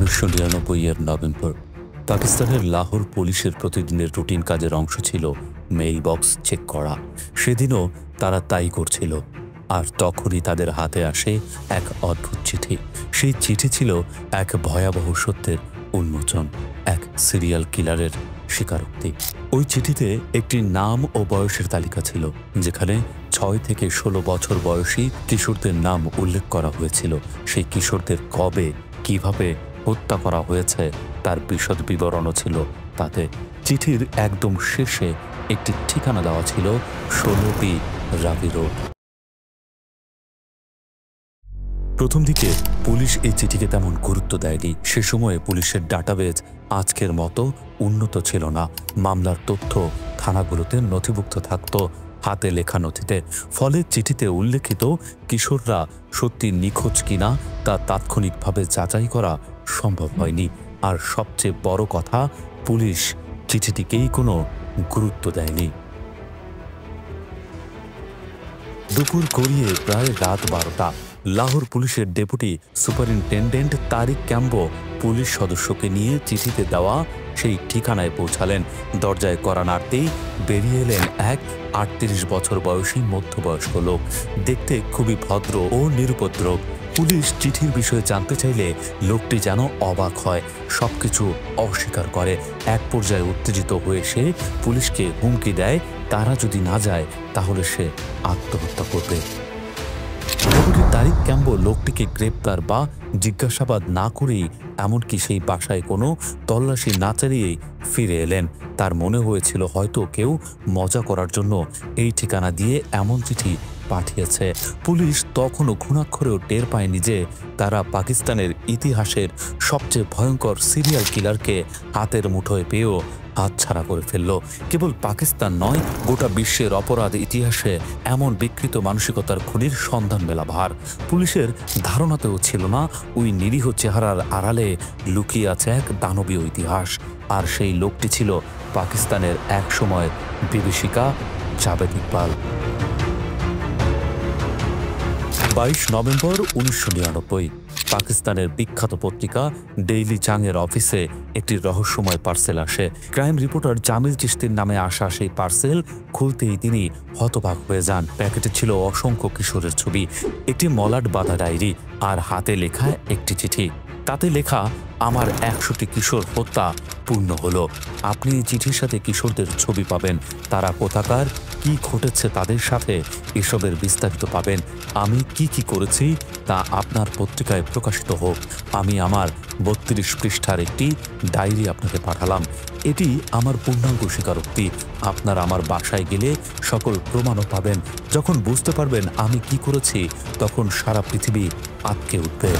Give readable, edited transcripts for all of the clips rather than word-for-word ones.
1999 November পাকিস্তানের লাহোর পুলিশের প্রতিদিনের রুটিন কাজের অংশ ছিল মেইল বক্স চেক করা। সেদিনও তারা তাই করছিল, আর তখনই তাদের হাতে আসে এক অদ্ভুত চিঠি। সেই চিঠি ছিল এক ভয়াবহ সত্যের উন্মোচন, এক সিরিয়াল কিলারের স্বীকারোক্তি। ওই চিঠিতে একটি নাম ও বয়সের তালিকা ছিল, যেখানে 6 থেকে 16 বছর বয়সী কিশোরদের নাম উল্লেখ করা হয়েছিল। সেই কিশোরদের কবে, কিভাবে হত্যা করা হয়েছে তার বিশদ বিবরণও ছিল তাতে। চিঠির একদম শেষে একটি ঠিকানা দেওয়া ছিল 16B রাবি রোড। প্রথম দিকে পুলিশ এই চিঠিকে তেমন গুরুত্ব দেয়নি। সে সময়ে পুলিশের ডাটাবেজ আজকের মতো উন্নত ছিল না। মামলার তথ্য থানাগুলোতে নথিভুক্ত থাকত হাতে লেখা নথিতে। ফলে চিঠিতে উল্লেখিত কিশোররা সত্যি নিখোঁজ কিনা তা তাৎক্ষণিকভাবে যাচাই করা সম্ভব হয়নি। আর সবচেয়ে বড় কথা, পুলিশ চিঠিটিকেই কোনো গুরুত্ব দেয়নি। দুপুর গড়িয়ে প্রায় রাত 12টা। লাহোর পুলিশের ডেপুটি সুপারিনটেন্ডেন্ট তারিক ক্যাম্বো পুলিশ সদস্যকে নিয়ে চিঠিতে দেওয়া সেই ঠিকানায় পৌঁছালেন। দরজায় কড়া নাড়তেই বেরিয়ে এলেন এক 38 বছর বয়সী মধ্যবয়স্ক লোক। দেখতে খুবই ভদ্র ও নিরুপদ্রব। পুলিশ চিঠির বিষয়ে জানতে চাইলে লোকটি যেন অবাক হয়, সবকিছু অস্বীকার করে। এক পর্যায়ে উত্তেজিত হয়ে সে পুলিশকে হুমকি দেয়, তারা যদি না যায় তাহলে সে আত্মহত্যা করবে। ডেপুটি তারিক ক্যাম্বো লোকটিকে গ্রেপ্তার বা জিজ্ঞাসাবাদ না করেই, এমনকি সেই বাসায় কোনো তল্লাশি না চালিয়েই ফিরে এলেন। তার মনে হয়েছিল হয়তো কেউ মজা করার জন্য এই ঠিকানা দিয়ে এমন চিঠি পাঠিয়েছে। পুলিশ তখনও ঘুণাক্ষরেও টের পায়নি যে তারা পাকিস্তানের ইতিহাসের সবচেয়ে ভয়ঙ্কর সিরিয়াল কিলারকে হাতের মুঠোয় পেয়েও হাতছাড়া করে ফেলল। কেবল পাকিস্তান নয়, গোটা বিশ্বের অপরাধ ইতিহাসে এমন বিকৃত মানসিকতার খুনির সন্ধান মেলা ভার। পুলিশের ধারণাতেও ছিল না ওই নিরীহ চেহারার আড়ালে লুকিয়ে আছে এক দানবীয় ইতিহাস। আর সেই লোকটি ছিল পাকিস্তানের এক সময় বিভীষিকা জাবেদ ইকবাল। 22 নভেম্বর 1999 পাকিস্তানের বিখ্যাত পত্রিকা ডেইলি চাংয়ের অফিসে একটি রহস্যময় পার্সেল আসে। ক্রাইম রিপোর্টার জামিল চিশতির নামে আসা সেই পার্সেল খুলতেই তিনি হতবাক হয়ে যান। প্যাকেটে ছিল অসংখ্য কিশোরের ছবি, একটি মলাট বাঁধা ডায়েরি আর হাতে লেখা একটি চিঠি। তাতে লেখা, আমার 100টি কিশোর হত্যা পূর্ণ হলো। আপনি এই চিঠির সাথে কিশোরদের ছবি পাবেন, তারা কোথাকার, কি ঘটেছে তাদের সাথে, এসবের বিস্তারিত পাবেন। আমি কি কি করেছি তা আপনার পত্রিকায় প্রকাশিত হোক। আমি আমার 32 পৃষ্ঠার একটি ডায়েরি আপনাকে পাঠালাম। এটি আমার পূর্ণাঙ্গ স্বীকারোক্তি। আপনার আমার বাসায় গেলে সকল প্রমাণও পাবেন। যখন বুঝতে পারবেন আমি কি করেছি, তখন সারা পৃথিবী আটকে উঠবে।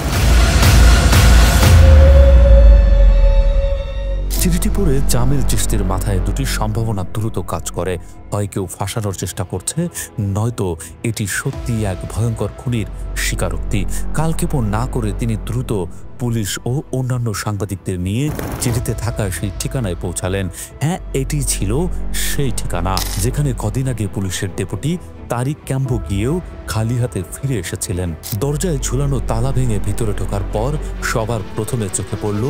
চিঠিটি পড়ে জামিল চিশতির মাথায় দুটি সম্ভাবনা দ্রুত কাজ করে। হয় কেউ ফাঁসানোর চেষ্টা করছে, নয়তো এটি সত্যি এক ভয়ঙ্কর খুনির স্বীকারোক্তি। কালক্ষেপণ না করে তিনি দ্রুত পুলিশ ও অন্যান্য সাংবাদিকদের নিয়ে চিঠিতে থাকা সেই ঠিকানায় পৌঁছালেন। হ্যাঁ, এটি ছিল সেই ঠিকানা যেখানে কদিন আগে পুলিশের ডেপুটি তারিক ক্যাম্বো গিয়েও খালি হাতে ফিরে এসেছিলেন। দরজায় ঝুলানো তালা ভেঙে ভিতরে ঢোকার পর সবার প্রথমে চোখে পড়ল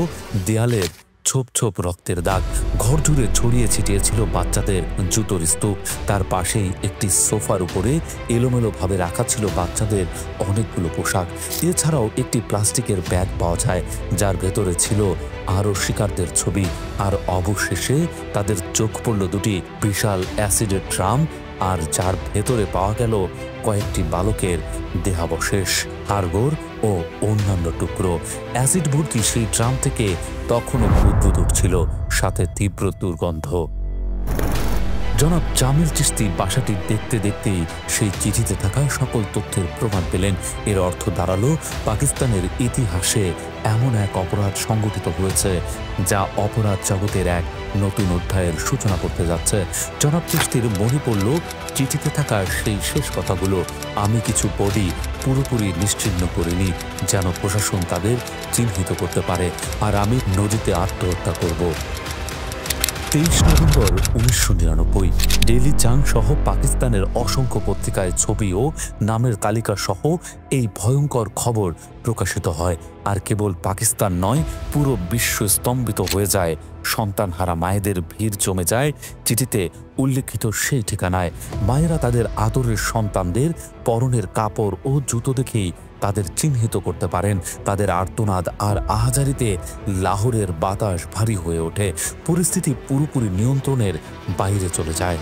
দেয়ালের ছোপ ছোপ রক্তের দাগ। ঘর জুড়ে ছড়িয়ে ছিটিয়ে ছিল বাচ্চাদের জুতোর স্তূপ। তার পাশেই একটি সোফার উপরে এলোমেলোভাবে রাখা ছিল বাচ্চাদের অনেকগুলো পোশাক। এছাড়াও একটি প্লাস্টিকের ব্যাগ পাওয়া যায়, যার ভেতরে ছিল আরও শিকারদের ছবি। আর অবশেষে তাদের চোখ পড়ল দুটি বিশাল অ্যাসিডের ড্রাম, আর যার ভেতরে পাওয়া গেল কয়েকটি বালকের দেহাবশেষ, হাড়গোড় ও অন্যান্য টুকরো। অ্যাসিড ভর্তি সেই ড্রাম থেকে তখনও বুদবুদ উঠছিল, সাথে তীব্র দুর্গন্ধ। জনাব জামিল চিশতি বাসাটি দেখতে দেখতেই সেই চিঠিতে থাকা সকল তথ্যের প্রমাণ পেলেন। এর অর্থ দাঁড়ালো পাকিস্তানের ইতিহাসে এমন এক অপরাধ সংঘটিত হয়েছে যা অপরাধ জগতের এক নতুন অধ্যায়ের সূচনা করতে যাচ্ছে। জনাব চিশতির মনে পড়ল চিঠিতে থাকা সেই শেষ কথাগুলো, আমি কিছু বডি পুরোপুরি নিশ্চিহ্ন করিনি যেন প্রশাসন তাদের চিহ্নিত করতে পারে, আর আমি নদীতে আত্মহত্যা করব। 23 নভেম্বর 1999 ডেইলি চাং সহ পাকিস্তানের অসংখ্য পত্রিকায় ছবি ও নামের তালিকা সহ এই ভয়ঙ্কর খবর প্রকাশিত হয়। আর কেবল পাকিস্তান নয়, পুরো বিশ্ব স্তম্ভিত হয়ে যায়। সন্তানহারা মায়েদের ভিড় জমে যায় চিঠিতে উল্লেখিত সেই ঠিকানায়। মায়েরা তাদের আদরের সন্তানদের পরনের কাপড় ও জুতো দেখেই তাদের চিহ্নিত করতে পারেন। তাদের আর্তনাদ আর আহাজারিতে লাহোরের বাতাস ভারী হয়ে ওঠে। পরিস্থিতি পুরোপুরি নিয়ন্ত্রণের বাইরে চলে যায়।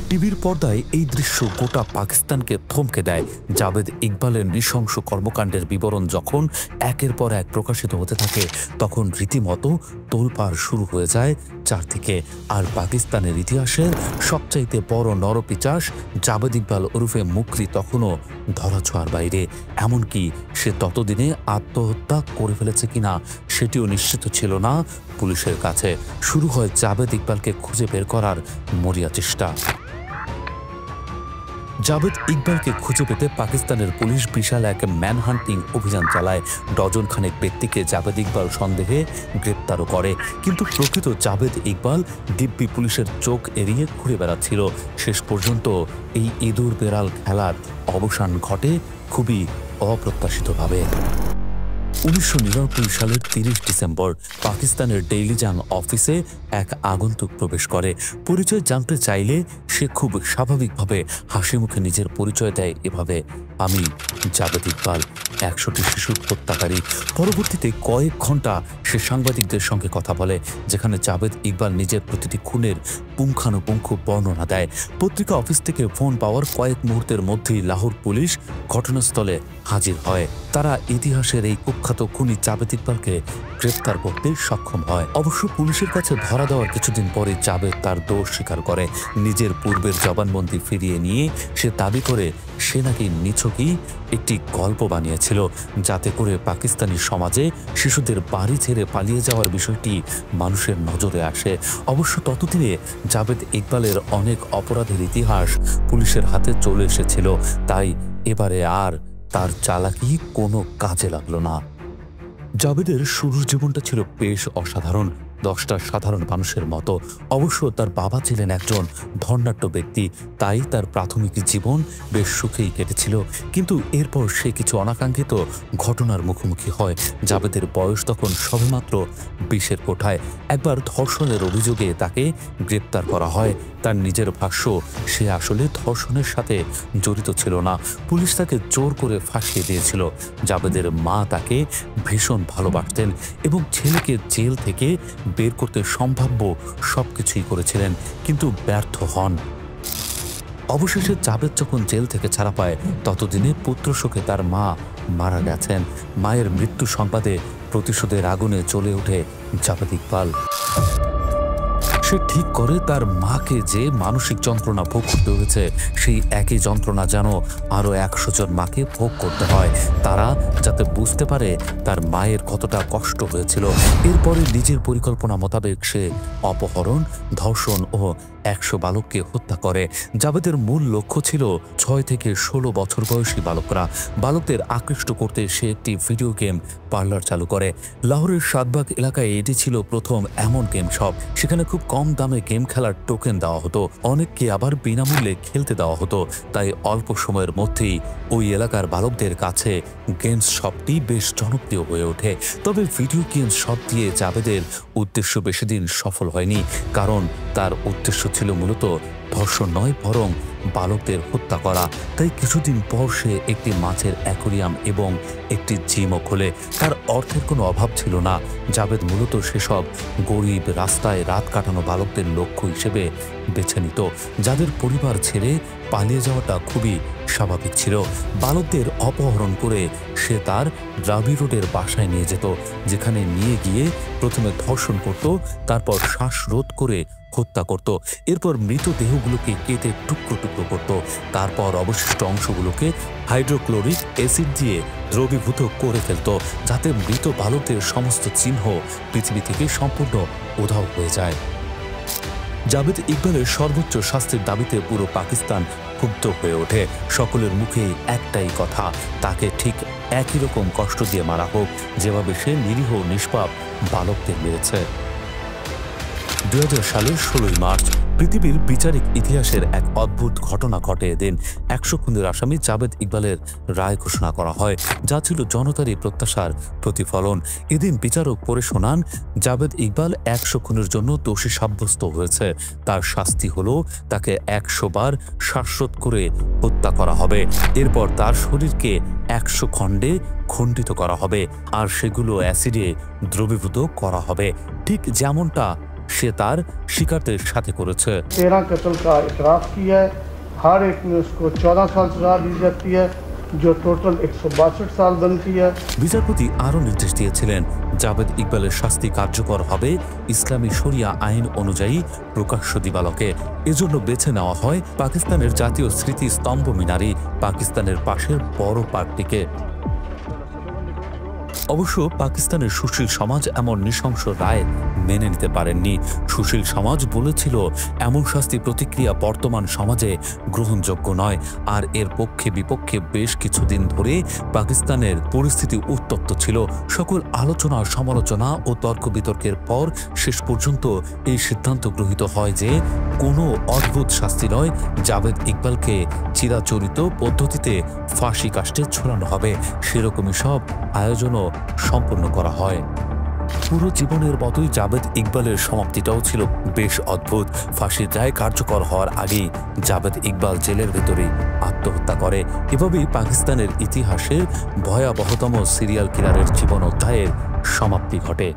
টিভির পর্দায় এই দৃশ্য গোটা পাকিস্তানকে থমকে দেয়। জাভেদ ইকবালের নৃশংস কর্মকাণ্ডের বিবরণ যখন একের পর এক প্রকাশিত হতে থাকে, তখন রীতিমতো তোলপাড় শুরু হয়ে যায় চারদিকে। আর পাকিস্তানের ইতিহাসের সবচাইতে বড় নরপিচাস জাভেদ ইকবাল ওরফে মুকরি তখনও ধরাছোঁয়ার বাইরে। এমনকি সে ততদিনে আত্মহত্যা করে ফেলেছে কিনা সেটিও নিশ্চিত ছিল না পুলিশের কাছে। শুরু হয় জাভেদ ইকবালকে খুঁজে বের করার মরিয়া চেষ্টা। জাভেদ ইকবালকে খুঁজে পেতে পাকিস্তানের পুলিশ বিশাল এক ম্যানহান্টিং অভিযান চালায়। ডজন খানেক ব্যক্তিকে জাভেদ ইকবাল সন্দেহে গ্রেপ্তারও করে। কিন্তু প্রকৃত জাভেদ ইকবাল দিব্যি পুলিশের চোখ এড়িয়ে ঘুরে বেড়াচ্ছিল। শেষ পর্যন্ত এই ইঁদুর বেড়াল খেলার অবসান ঘটে খুবই অপ্রত্যাশিতভাবে। 1999 সালের 30 ডিসেম্বর পাকিস্তানের ডেইলি জাং অফিসে এক আগন্তুক প্রবেশ করে। পরিচয় জানতে চাইলে সে খুব স্বাভাবিকভাবে হাসি মুখে নিজের পরিচয় দেয় এভাবে, আমি জাভেদ ইকবাল, 100টি শিশুর হত্যাকারী। পরবর্তীতে কয়েক ঘন্টা সে সাংবাদিকদের সঙ্গে কথা বলে, যেখানে জাভেদ ইকবাল নিজের প্রতিটি খুনের পুঙ্খানুপুঙ্খ বর্ণনা দেয়। পত্রিকা অফিস থেকে ফোন পাওয়ার কয়েক মুহূর্তের মধ্যেই লাহোর পুলিশ ঘটনাস্থলে হাজির হয়। তারা ইতিহাসের এই কুখ্যাত খুনি জাভেদ ইকবালকে গ্রেফতার করতে সক্ষম হয়। অবশ্য পুলিশের কাছে ধরা দেওয়ার কিছুদিন পরে জাভেদ তার দোষ স্বীকার করে। নিজের পূর্বের জবানবন্দি ফিরিয়ে নিয়ে সে দাবি করে সে নাকি নিছকই একটি গল্প বানিয়েছিল, যাতে করে পাকিস্তানি সমাজে শিশুদের বাড়ি ছেড়ে পালিয়ে যাওয়ার বিষয়টি মানুষের নজরে আসে। অবশ্য ততদিনে জাভেদ ইকবালের অনেক অপরাধের ইতিহাস পুলিশের হাতে চলে এসেছিল, তাই এবারে আর তার চালাকি কোনো কাজে লাগলো না। জাভেদের শুরুর জীবনটা ছিল বেশ অসাধারণ, 10টা সাধারণ মানুষের মতো। অবশ্য তার বাবা ছিলেন একজন ধর্নাঢ্য ব্যক্তি, তাই তার প্রাথমিক জীবন বেশ সুখেই কেটেছিল। কিন্তু এরপর সে কিছু অনাকাঙ্ক্ষিত ঘটনার মুখোমুখি হয়। জাভেদের বয়স তখন সবেমাত্র 20-এর কোঠায়। একবার ধর্ষণের অভিযোগে তাকে গ্রেপ্তার করা হয়। তার নিজের ভাষ্য, সে আসলে ধর্ষণের সাথে জড়িত ছিল না, পুলিশ তাকে জোর করে ফাঁসিয়ে দিয়েছিল। জাভেদের মা তাকে ভীষণ ভালোবাসতেন এবং ছেলেকে জেল থেকে বের করতে সম্ভাব্য সবকিছুই করেছিলেন, কিন্তু ব্যর্থ হন। অবশেষে জাভেদ যখন জেল থেকে ছাড়া পায়, ততদিনে পুত্রশোকে তার মা মারা গেছেন। মায়ের মৃত্যু সংবাদে প্রতিশোধের আগুনে জ্বলে ওঠে জাভেদ ইকবাল। সে ঠিক করে তার মাকে যে মানসিক যন্ত্রণা ভোগ করতে হয়েছে, সেই একই যন্ত্রণা যেন আরও 100 জন মাকে ভোগ করতে হয়, তারা যাতে বুঝতে পারে তার মায়ের কতটা কষ্ট হয়েছিল। এরপরে নিজের পরিকল্পনা মোতাবেক সে অপহরণ, ধর্ষণ ও 100 বালককে হত্যা করে। জাভেদের মূল লক্ষ্য ছিল 6 থেকে 16 বছর বয়সী বালকরা। বালকদের আকৃষ্ট করতে সে একটি ভিডিও গেম পার্লার চালু করে। লাহোরের শাদবাগ এলাকায় এটি ছিল প্রথম এমন গেম শপ। সেখানে খুব কম দামে গেম খেলার টোকেন দেওয়া হতো, অনেককে আবার বিনামূল্যে খেলতে দেওয়া হতো। তাই অল্প সময়ের মধ্যেই ওই এলাকার বালকদের কাছে গেমস শপটি বেশ জনপ্রিয় হয়ে ওঠে। তবে ভিডিও গেমস শপ দিয়ে জাভেদের উদ্দেশ্য বেশিদিন সফল হয়নি, কারণ তার উদ্দেশ্য ছিল মূলত ধর্ষণ নয়, বরং বালকদের হত্যা করা। তাই কিছুদিন পর সে একটি মাছের অ্যাকোরিয়াম এবং একটি জিমও খোলে। তার অর্থের কোনো অভাব ছিল না। জাভেদ মূলত সেসব গরিব, রাস্তায় রাত কাটানো বালকদের লক্ষ্য হিসেবে বেছে নিত, যাদের পরিবার ছেড়ে পালিয়ে যাওয়াটা খুবই স্বাভাবিক ছিল। বালকদের অপহরণ করে সে তার দ্রাবি রোডের বাসায় নিয়ে যেত, যেখানে নিয়ে গিয়ে প্রথমে ধর্ষণ করত, তারপর শ্বাসরোধ করে হত্যা করত। এরপর মৃতদেহগুলোকে কেটে টুকরো টুকরো করত। তারপর অবশিষ্ট অংশগুলোকে হাইড্রোক্লোরিক অ্যাসিড দিয়ে দ্রবীভূত করে ফেলত, যাতে মৃত বালকদের সমস্ত চিহ্ন পৃথিবী থেকে সম্পূর্ণ উধাও হয়ে যায়। জাভেদ ইকবালের সর্বোচ্চ শাস্তির দাবিতে পুরো পাকিস্তান ক্ষুব্ধ হয়ে ওঠে। সকলের মুখেই একটাই কথা, তাকে ঠিক একই রকম কষ্ট দিয়ে মারা হোক যেভাবে সে নিরীহ নিষ্পাপ বালকদের মেরেছে। 2000 সালের 16 মার্চ পৃথিবীর বিচারিক ইতিহাসের এক অদ্ভুত ঘটনা ঘটে। এদিন 100 খুনের আসামি জাবেদ ইকবালের রায় ঘোষণা করা হয়, যা ছিল জনতারই প্রত্যাশার প্রতিফলন। এদিন বিচারক পড়ে শোনান, জাবেদ ইকবাল 100 খুনের জন্য দোষী সাব্যস্ত হয়েছে। তার শাস্তি হলো তাকে 100 বার শ্বাসরোধ করে হত্যা করা হবে। এরপর তার শরীরকে 100 খণ্ডে খণ্ডিত করা হবে আর সেগুলো অ্যাসিডে দ্রবীভূত করা হবে, ঠিক যেমনটা সে তার শিকারদের সাথে করেছে। 13 कत्ल का इतराफ़ किया है। हर एक में उसको 14 साल सजा दी जाती है, जो टोटल 162 साल बनती है। বিচারপতি আরও নির্দেশ দিয়েছিলেন, জাবেদ ইকবালের শাস্তি কার্যকর হবে ইসলামী শরিয়া আইন অনুযায়ী প্রকাশ্য দিবালোকে। এজন্য বেছে নেওয়া হয় পাকিস্তানের জাতীয় স্মৃতি স্তম্ভ মিনারি, পাকিস্তানের পাশের বড় পার্কটিকে। অবশ্য পাকিস্তানের সুশীল সমাজ এমন নৃশংস রায় মেনে নিতে পারেননি। সুশীল সমাজ বলেছিল, এমন শাস্তি প্রতিক্রিয়া বর্তমান সমাজে গ্রহণযোগ্য নয়। আর এর পক্ষে বিপক্ষে বেশ কিছুদিন ধরে পাকিস্তানের পরিস্থিতি উত্তপ্ত ছিল। সকল আলোচনা, সমালোচনা ও তর্ক বিতর্কের পর শেষ পর্যন্ত এই সিদ্ধান্ত গৃহীত হয় যে কোনো অদ্ভুত শাস্তি নয়, জাবেদ ইকবালকে চিরাচরিত পদ্ধতিতে ফাঁসি কাষ্ঠে ঝোলানো হবে। সেরকমই সব আয়োজনও সম্পন্ন করা হয়। পুরো জীবনের মতোই জাবেদ ইকবালের সমাপ্তিটাও ছিল বেশ অদ্ভুত। ফাঁসির রায় কার্যকর হওয়ার আগেই জাবেদ ইকবাল জেলের ভেতরে আত্মহত্যা করে। এভাবেই পাকিস্তানের ইতিহাসের ভয়াবহতম সিরিয়াল কিলারের জীবন অধ্যায়ের সমাপ্তি ঘটে।